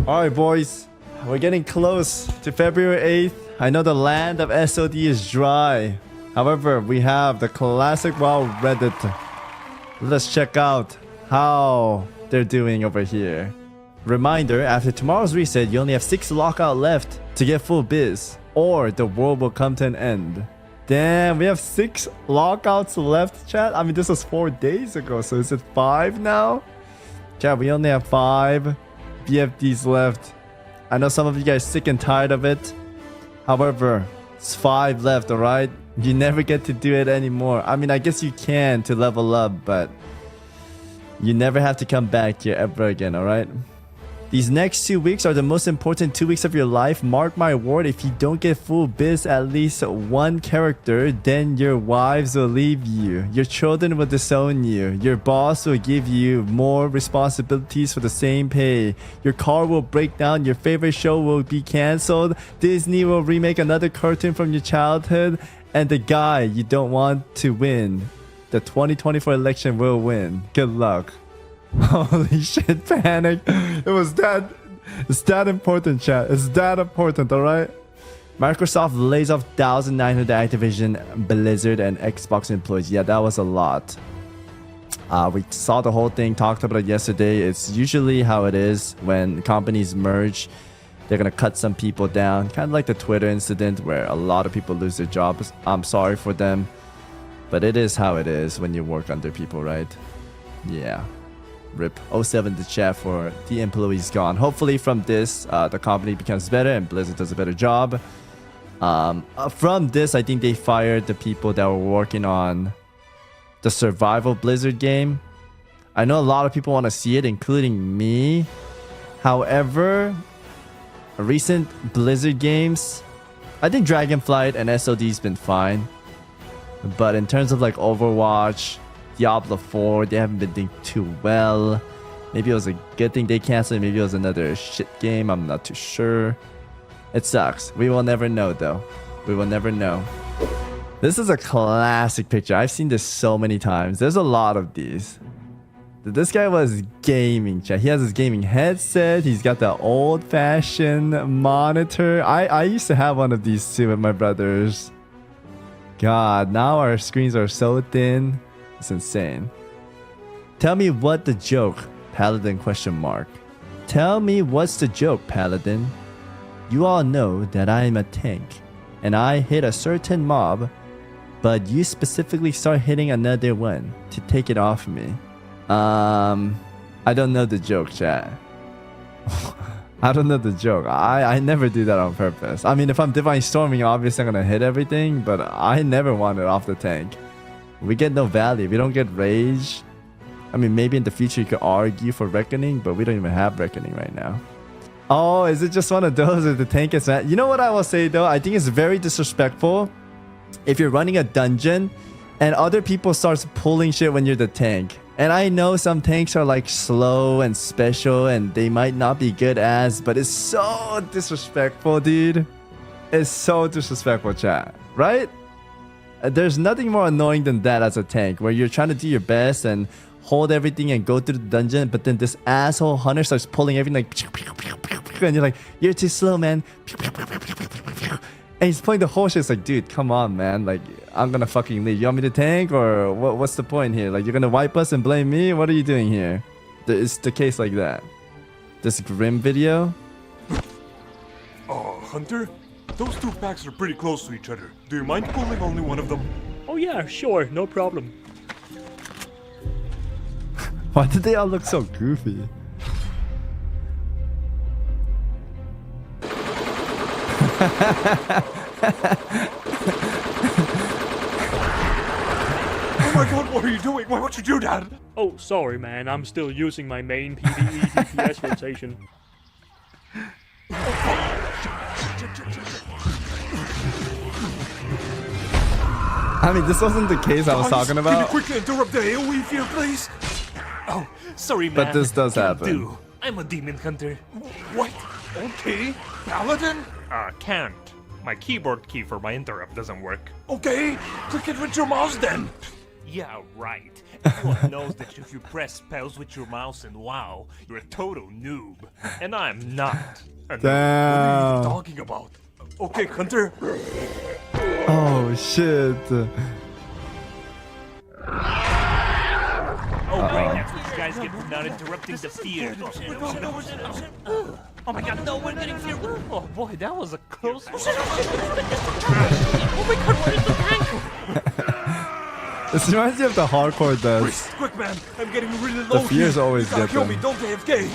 Alright, boys. We're getting close to February 8th. I know the land of SOD is dry. However, we have the classic WoW Reddit. Let's check out how they're doing over here. Reminder, after tomorrow's reset, you only have 6 lockout left to get full biz, or the world will come to an end. Damn, we have 6 lockouts left, chat. I mean, this was 4 days ago, so is it 5 now? Chat, we only have 5 BFDs left. I know some of you guys are sick and tired of it. However, it's 5 left, alright? You never get to do it anymore. I mean, I guess you can to level up, but you never have to come back here ever again, alright? These next 2 weeks are the most important 2 weeks of your life. Mark my word, if you don't get full biz at least 1 character, then your wives will leave you. Your children will disown you. Your boss will give you more responsibilities for the same pay. Your car will break down. Your favorite show will be cancelled. Disney will remake another cartoon from your childhood. And the guy you don't want to win, the 2024 election will win. Good luck. Holy shit, panic. It's that important, chat. It's that important, alright? Microsoft lays off 1,900 Activision, Blizzard, and Xbox employees. Yeah, that was a lot. We saw the whole thing, talked about it yesterday. It's usually how it is when companies merge. They're gonna cut some people down. Kind of like the Twitter incident where a lot of people lose their jobs. I'm sorry for them. But it is how it is when you work under people, right? Yeah. RIP 07 to chat for the employees gone. Hopefully from this, the company becomes better and Blizzard does a better job. From this, I think they fired the people that were working on the survival Blizzard game. I know a lot of people want to see it, including me. However, recent Blizzard games, I think Dragonflight and SOD's been fine. But in terms of like Overwatch, Diablo 4, they haven't been doing too well. Maybe it was a good thing they canceled. Maybe it was another shit game. I'm not too sure. It sucks. We will never know though. We will never know. This is a classic picture. I've seen this so many times. There's a lot of these. This guy was gaming, chat. He has his gaming headset. He's got the old-fashioned monitor. I used to have one of these too with my brothers. God, now our screens are so thin. It's insane. Tell me what the joke, Paladin question mark. Tell me what's the joke, Paladin. You all know that I am a tank and I hit a certain mob, but you specifically start hitting another one to take it off me. I don't know the joke, chat. I don't know the joke. I never do that on purpose. I mean, if I'm Divine Storming, obviously I'm gonna hit everything, but I never want it off the tank. We get no value. We don't get rage. I mean, maybe in the future you could argue for Reckoning, but we don't even have Reckoning right now. Oh, is it just one of those where the tank is mad? You know what I will say though? I think it's very disrespectful if you're running a dungeon and other people start pulling shit when you're the tank. And I know some tanks are like slow and special and they might not be good as, but it's so disrespectful, dude. It's so disrespectful, chat. Right? There's nothing more annoying than that as a tank, where you're trying to do your best and hold everything and go through the dungeon, but then this asshole hunter starts pulling everything like, and you're like, you're too slow, man. And he's pulling the whole shit. It's like, dude, come on, man. Like, I'm gonna fucking leave. You want me to tank, or what's the point here? Like, you're gonna wipe us and blame me? What are you doing here? It's the case like that. This Grim video. Oh, Hunter? Those 2 packs are pretty close to each other. Do you mind pulling only one of them? Oh yeah, sure, no problem. Why did they all look so goofy? Oh my god, what are you doing? Why would you do that? Oh, sorry man, I'm still using my main PvE DPS rotation. I mean, this wasn't the case I was talking about. Can you quickly interrupt the AoE field, please? Oh, sorry, man. But this does Can't happen. do. I'm a demon hunter. What? Okay. Paladin? Can't. My keyboard key for my interrupt doesn't work. Okay. Click it with your mouse then. Yeah, right. Everyone knows that if you press spells with your mouse in WoW, you're a total noob. And I'm not a noob. What are you Damn. talking about? Okay, Hunter. Oh shit. Oh, great, that's what you guys get for not interrupting the fear. Oh my god, no, we're getting fear. Oh boy, that was a close one. Oh my god, where's the tank? This reminds me of the hardcore does. Quick, man. I'm getting really low. The fears here. always You gotta get kill them. me. Don't AFK.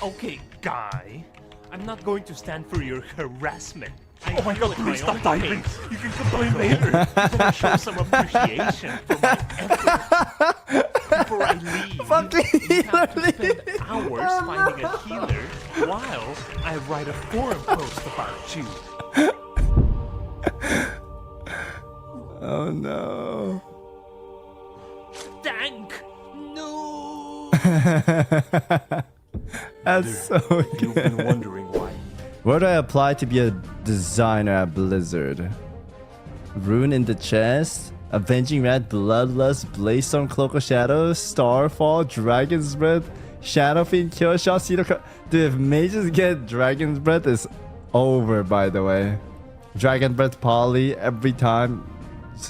Okay, guy. I'm not going to stand for your harassment. I Oh my god, feel please at stop my own diving. pace. You can complain later. Can I show some appreciation for my effort before I leave? Fucking You have to healer spend hours finding a healer while I write a forum post about you. Oh no. Thank no. That's so You've good. been wondering why. Where do I apply to be a designer at Blizzard? Rune in the chest? Avenging Rat, Bloodlust, Blaze-Storm, Cloak of Shadows, Starfall, Dragon's Breath, Shadowfiend, Killshot, Cedar. Dude, if mages get Dragon's Breath, it's over, by the way. Dragon Breath Poly every time.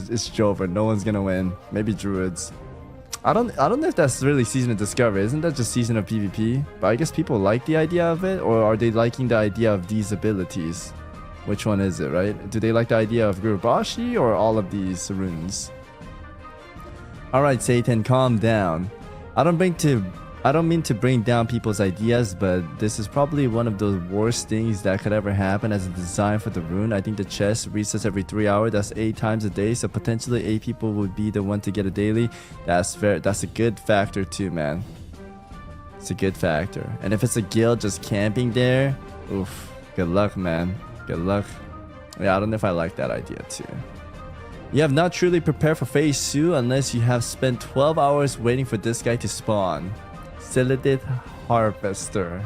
It's over. No one's gonna win. Maybe Druids. I don't know if that's really Season of Discovery. Isn't that just Season of PvP? But I guess people like the idea of it, or are they liking the idea of these abilities? Which one is it, right? Do they like the idea of Gurubashi or all of these runes? Alright, Satan, calm down. I don't mean to bring down people's ideas, but this is probably one of the worst things that could ever happen as a design for the rune. I think the chest resets every 3 hours. That's 8 times a day, so potentially 8 people would be the one to get a daily. That's fair. That's a good factor too, man. It's a good factor. And if it's a guild just camping there, oof, good luck, man. Good luck. Yeah, I don't know if I like that idea too. You have not truly prepared for phase 2 unless you have spent 12 hours waiting for this guy to spawn. Silidith Harvester.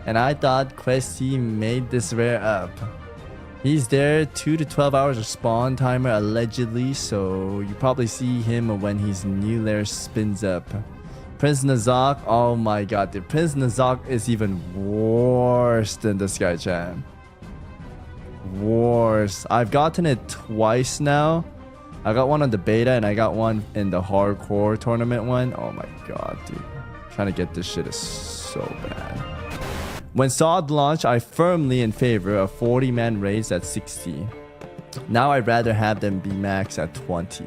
And I thought Questy made this rare up. He's there 2 to 12 hours of spawn timer allegedly, so you probably see him when his new lair spins up. Prince Nazak, oh my god, dude. Prince Nazak is even worse than this guy, chan. Worse. I've gotten it twice now. I got one on the beta and I got one in the hardcore tournament one. Oh my god, dude. Trying to get this shit is so bad. When SOD launched, I firmly in favor of 40-man raids at 60. Now I'd rather have them be max at 20.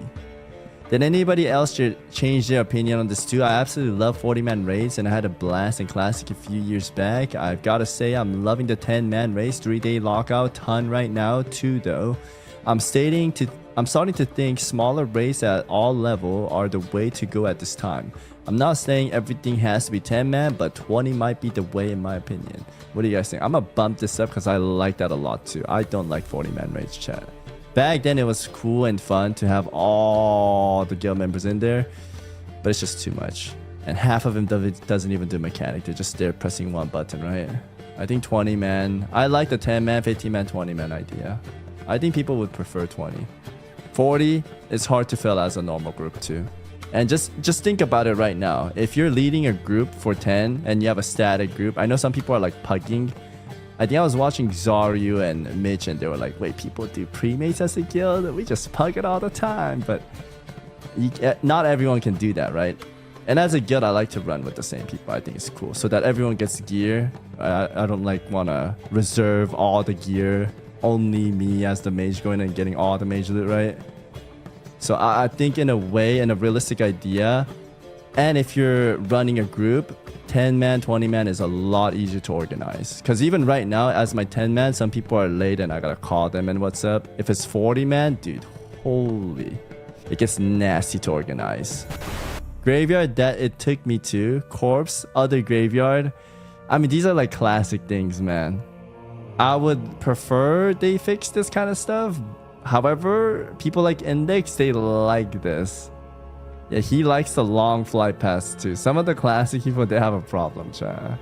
Did anybody else change their opinion on this too? I absolutely love 40-man raids and I had a blast in Classic a few years back. I've got to say I'm loving the 10-man race, 3-day lockout, ton right now too though. I'm starting to think smaller raids at all level are the way to go at this time. I'm not saying everything has to be 10-man, but 20 might be the way in my opinion. What do you guys think? I'm gonna bump this up because I like that a lot too. I don't like 40-man raids, chat. Back then it was cool and fun to have all the guild members in there, but it's just too much. And half of them doesn't even do mechanic. They're just there pressing one button, right? I think 20-man. I like the 10-man, 15-man, 20-man idea. I think people would prefer 20. 40 is hard to fill as a normal group too. And just think about it right now. If you're leading a group for 10 and you have a static group, I know some people are like pugging. I think I was watching Zaryu and Mitch and they were like, wait, people do pre-mates as a guild? We just pug it all the time. But not everyone can do that, right? And as a guild, I like to run with the same people. I think it's cool. So that everyone gets gear. I don't like want to reserve all the gear. Only me as the mage going and getting all the mage loot, right? So I think in a way, in a realistic idea, and if you're running a group, 10-man, 20-man is a lot easier to organize. Because even right now, as my 10-man, some people are late and I gotta call them and what's up. If it's 40-man, dude, holy. It gets nasty to organize. Graveyard that it took me to. Corpse, other graveyard. I mean, these are like classic things, man. I would prefer they fix this kind of stuff. However, people like Index, they like this. Yeah, he likes the long flight paths too. Some of the classic people, they have a problem, chat.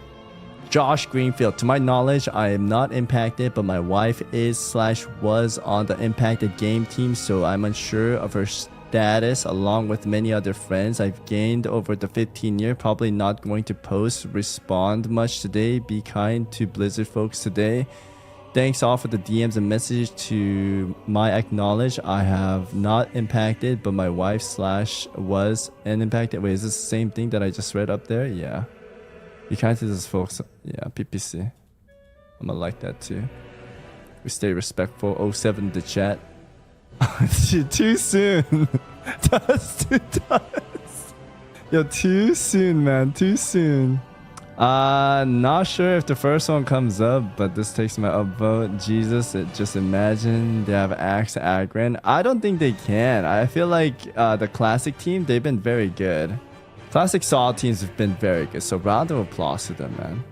Josh Greenfield, to my knowledge, I am not impacted, but my wife is/was on the impacted game team, so I'm unsure of her status along with many other friends I've gained over the 15 year. Probably not going to respond much today. Be kind to Blizzard folks today. Thanks all for the DMs and messages to my acknowledge. I have not impacted, but my wife / was an impacted. Wait, is this the same thing that I just read up there? Yeah. Be kind to those folks. Yeah, PPC. I'm gonna like that too. We stay respectful. 07 the chat. Too soon. Yo, too soon, man. Too soon. Not sure if the first one comes up, but this takes my upvote. Jesus, just imagine they have Axe Agron. I don't think they can. I feel like the classic team, they've been very good. Classic Saw teams have been very good. So round of applause to them, man.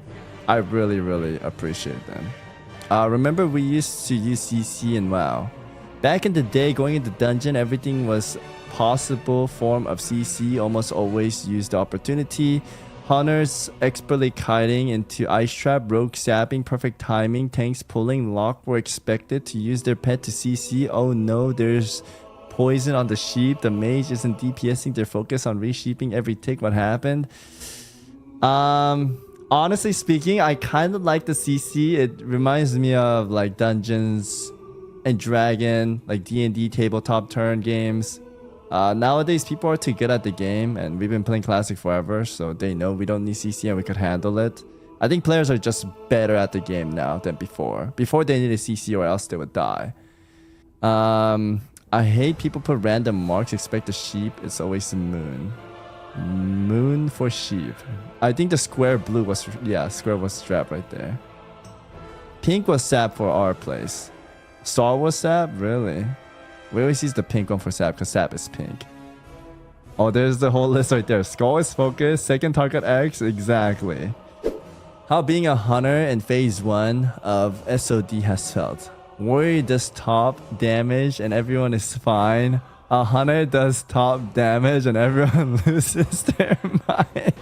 I really, really appreciate them. Remember we used to use CC and WoW. Back in the day, going into dungeon, everything was possible form of CC. Almost always used the opportunity. Hunters expertly kiting into ice trap, rogue sapping, perfect timing, tanks pulling, lock were expected to use their pet to CC. Oh no, there's poison on the sheep. The mage isn't DPSing, they're focused on resheeping every tick. What happened? Honestly speaking, I kind of like the CC. It reminds me of like Dungeons and Dragon, like D&D tabletop turn games. Nowadays, people are too good at the game, and we've been playing Classic forever, so they know we don't need CC and we could handle it. I think players are just better at the game now than before. Before, they needed CC or else they would die. I hate people put random marks, expect the sheep. It's always the moon. Moon for sheep. I think the square blue was... Yeah, square was strap right there. Pink was sap for our place. Star Wars sap? Really? We always use the pink one for sap because sap is pink. Oh, there's the whole list right there. Skull is focus. Second target X. Exactly. How being a hunter in phase 1 of SOD has felt. Warrior does top damage and everyone is fine. A hunter does top damage and everyone loses their mind.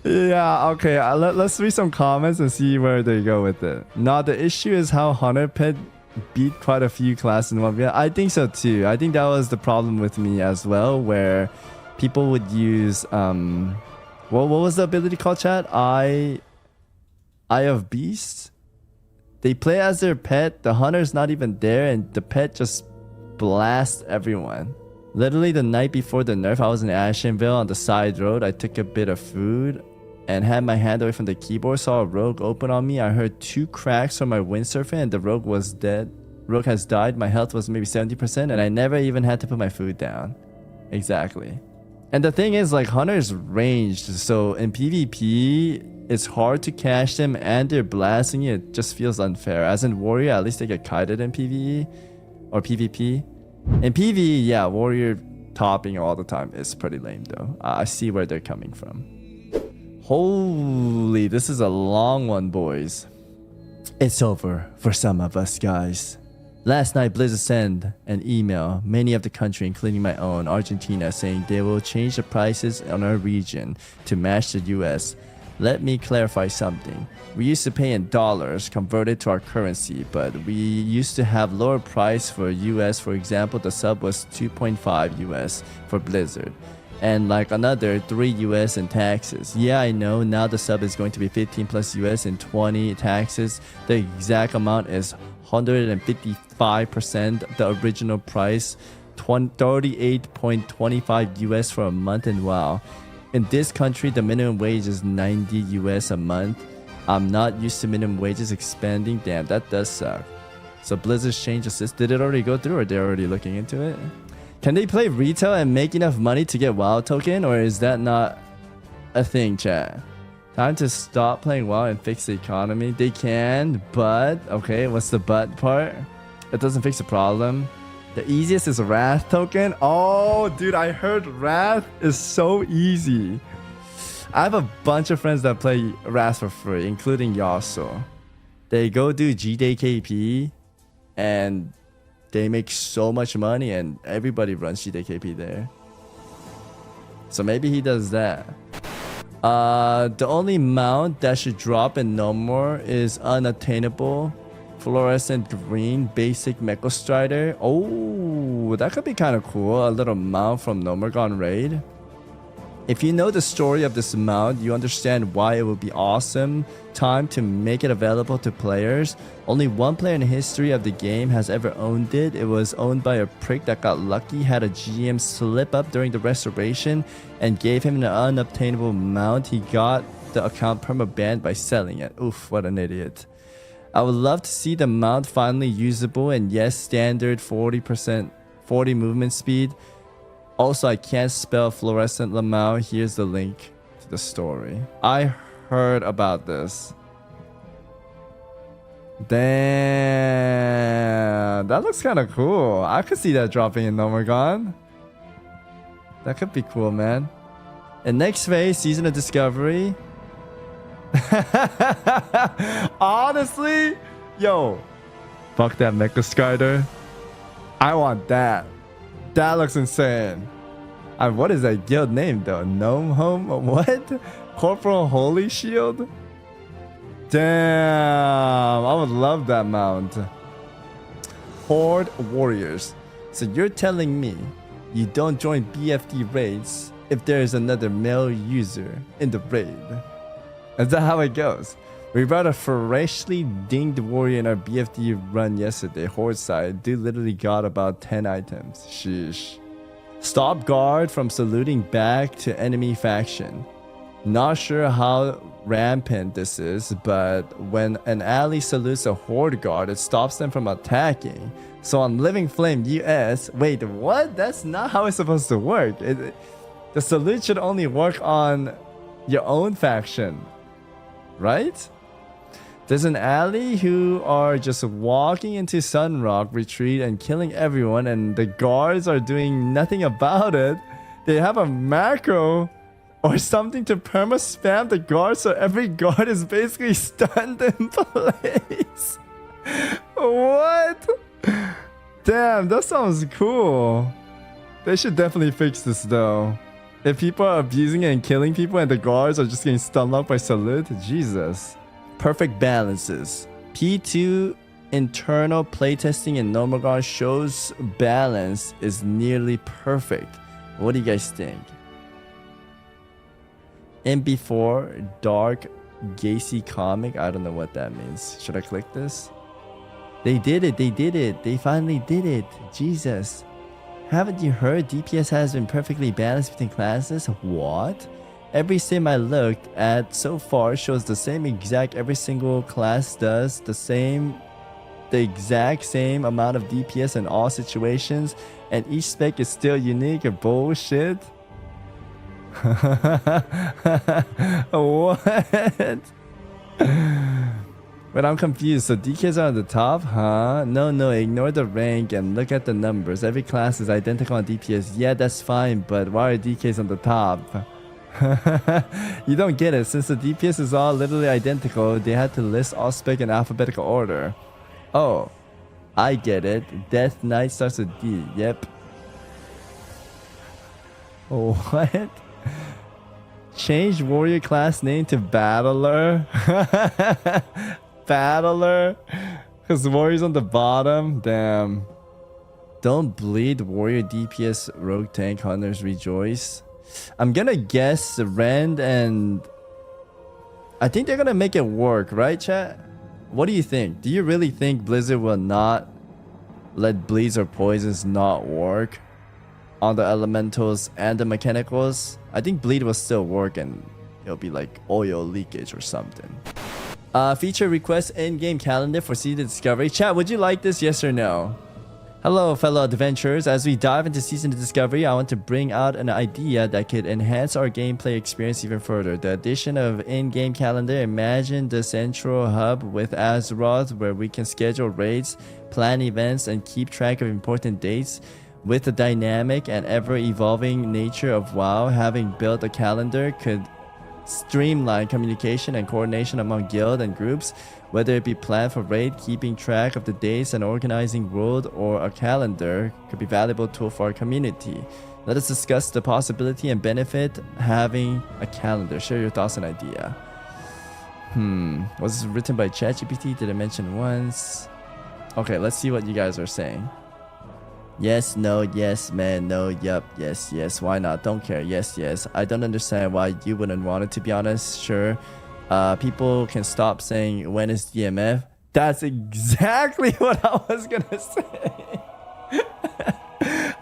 Yeah, okay. Let's read some comments and see where they go with it. Now, the issue is how hunter pet beat quite a few classes in 1v1. I think so too. I think that was the problem with me as well, where people would use what was the ability called, chat? Eye of Beast? They play as their pet, the hunter's not even there, and the pet just blasts everyone. Literally the night before the nerf, I was in Ashenville on the side road. I took a bit of food and had my hand away from the keyboard, saw a rogue open on me. I heard 2 cracks from my windsurfer and the rogue was dead. Rogue has died. My health was maybe 70% and I never even had to put my food down. Exactly. And the thing is, like, hunters ranged, so in PvP, it's hard to catch them and they're blasting you. It just feels unfair. As in warrior, at least they get kited in PvE or PvP. In PvE, yeah, warrior topping all the time is pretty lame though. I see where they're coming from. Holy, this is a long one, boys. It's over for some of us, guys. Last night, Blizzard sent an email, many of the country, including my own, Argentina, saying they will change the prices on our region to match the US. Let me clarify something. We used to pay in dollars converted to our currency, but we used to have lower price for US. For example, the sub was 2.5 US for Blizzard. And like another 3 US in taxes. Yeah, I know, now the sub is going to be 15 plus US and 20 taxes. The exact amount is 155% the original price, 38.25 US for a month. And wow, in this country the minimum wage is 90 US a month. I'm not used to minimum wages expanding. Damn, that does suck. So Blizzard's change assist, did it already go through or they're already looking into it? Can they play retail and make enough money to get WoW token, or is that not a thing, chat? Time to stop playing WoW and fix the economy. They can, but... Okay, what's the but part? It doesn't fix the problem. The easiest is Wrath token. Oh, dude, I heard Wrath is so easy. I have a bunch of friends that play Wrath for free, including Yasuo. They go do G-Day KP, and they make so much money, and everybody runs G-Day KP there. So maybe he does that. The only mount that should drop in no more is unattainable Fluorescent green basic Mecha Strider. Oh, that could be kind of cool. A little mount from Nomergon Raid. If you know the story of this mount, you understand why it would be awesome time to make it available to players. Only one player in the history of the game has ever owned it. It was owned by a prick that got lucky, had a GM slip up during the restoration, and gave him an unobtainable mount. He got the account perma-banned by selling it. Oof, what an idiot. I would love to see the mount finally usable, and yes, standard 40 movement speed. Also, I can't spell fluorescent Lamau. Here's the link to the story. I heard about this. Damn, that looks kind of cool. I could see that dropping in Nomergon. That could be cool, man. And next phase, Season of Discovery. Honestly, yo, fuck that Mecha Strider. I want that. That looks insane. What is that guild name though? Gnome Home? What? Corporal Holy Shield? Damn, I would love that mount. Horde Warriors. So you're telling me you don't join BFD raids if there is another male user in the raid? Is that how it goes? We brought a freshly dinged warrior in our BFD run yesterday. Horde side. Dude literally got about 10 items. Sheesh. Stop guard from saluting back to enemy faction. Not sure how rampant this is, but when an ally salutes a horde guard, it stops them from attacking. So on Living Flame US, wait, what? That's not how it's supposed to work. The salute should only work on your own faction, right? There's an ally who are just walking into Sunrock retreat and killing everyone, and the guards are doing nothing about it. They have a macro or something to perma spam the guard, so every guard is basically stunned in place. What? Damn, that sounds cool. They should definitely fix this though. If people are abusing it and killing people and the guards are just getting stunned up by salute, Jesus. Perfect balances. P2 internal playtesting in Nomergon shows balance is nearly perfect. What do you guys think? MB4 Dark Gacy comic. I don't know what that means. Should I click this? They did it. They did it. They finally did it. Jesus. Haven't you heard DPS has been perfectly balanced between classes? What? Every sim I looked at so far shows the same exact, every single class does the exact same amount of DPS in all situations, and each spec is still unique. Bullshit. What? But I'm confused. So DKs are on the top, huh? No, ignore the rank and look at the numbers. Every class is identical on DPS. Yeah, that's fine, but why are DKs on the top? You don't get it. Since the DPS is all literally identical, they had to list all spec in alphabetical order. Oh, I get it. Death Knight starts with D. Yep. What? Change warrior class name to Battler. Battler? Because warrior's on the bottom? Damn. Don't bleed warrior DPS rogue tank hunters rejoice. I'm gonna guess Rend, and I think they're gonna make it work, right, chat? What do you think? Do you really think Blizzard will not let bleeds or poisons not work on the elementals and the mechanicals? I think bleed will still work, and it'll be like oil leakage or something. Feature request in-game calendar for Season Discovery. Chat, would you like this? Yes or no? Hello, fellow adventurers. As we dive into Season of Discovery, I want to bring out an idea that could enhance our gameplay experience even further. The addition of in-game calendar. Imagine the central hub with Azeroth, where we can schedule raids, plan events, and keep track of important dates. With the dynamic and ever-evolving nature of WoW, having built a calendar could streamline communication and coordination among guild and groups, whether it be planned for raid, keeping track of the dates and organizing world, or a calendar could be a valuable tool for our community. Let us discuss the possibility and benefit having a calendar. Share your thoughts and idea. Was this written by ChatGPT? Did I mention once? Okay, let's see what you guys are saying. Yes, no, yes, man, no, yup, yes, yes. Why not? Don't care. Yes, yes. I don't understand why you wouldn't want it, to be honest. Sure. People can stop saying when is DMF. That's exactly what I was gonna say.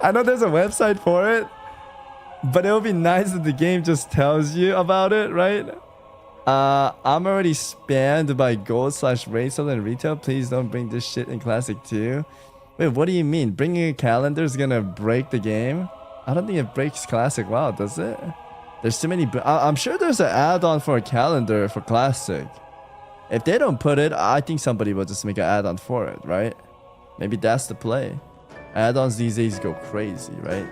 I know there's a website for it, but it would be nice if the game just tells you about it, right? I'm already spammed by gold/racial and retail. Please don't bring this shit in Classic 2. Wait, what do you mean? Bringing a calendar is gonna break the game? I don't think it breaks Classic WoW, does it? There's too many... I'm sure there's an add-on for a calendar for Classic. If they don't put it, I think somebody will just make an add-on for it, right? Maybe that's the play. Add-ons these days go crazy, right?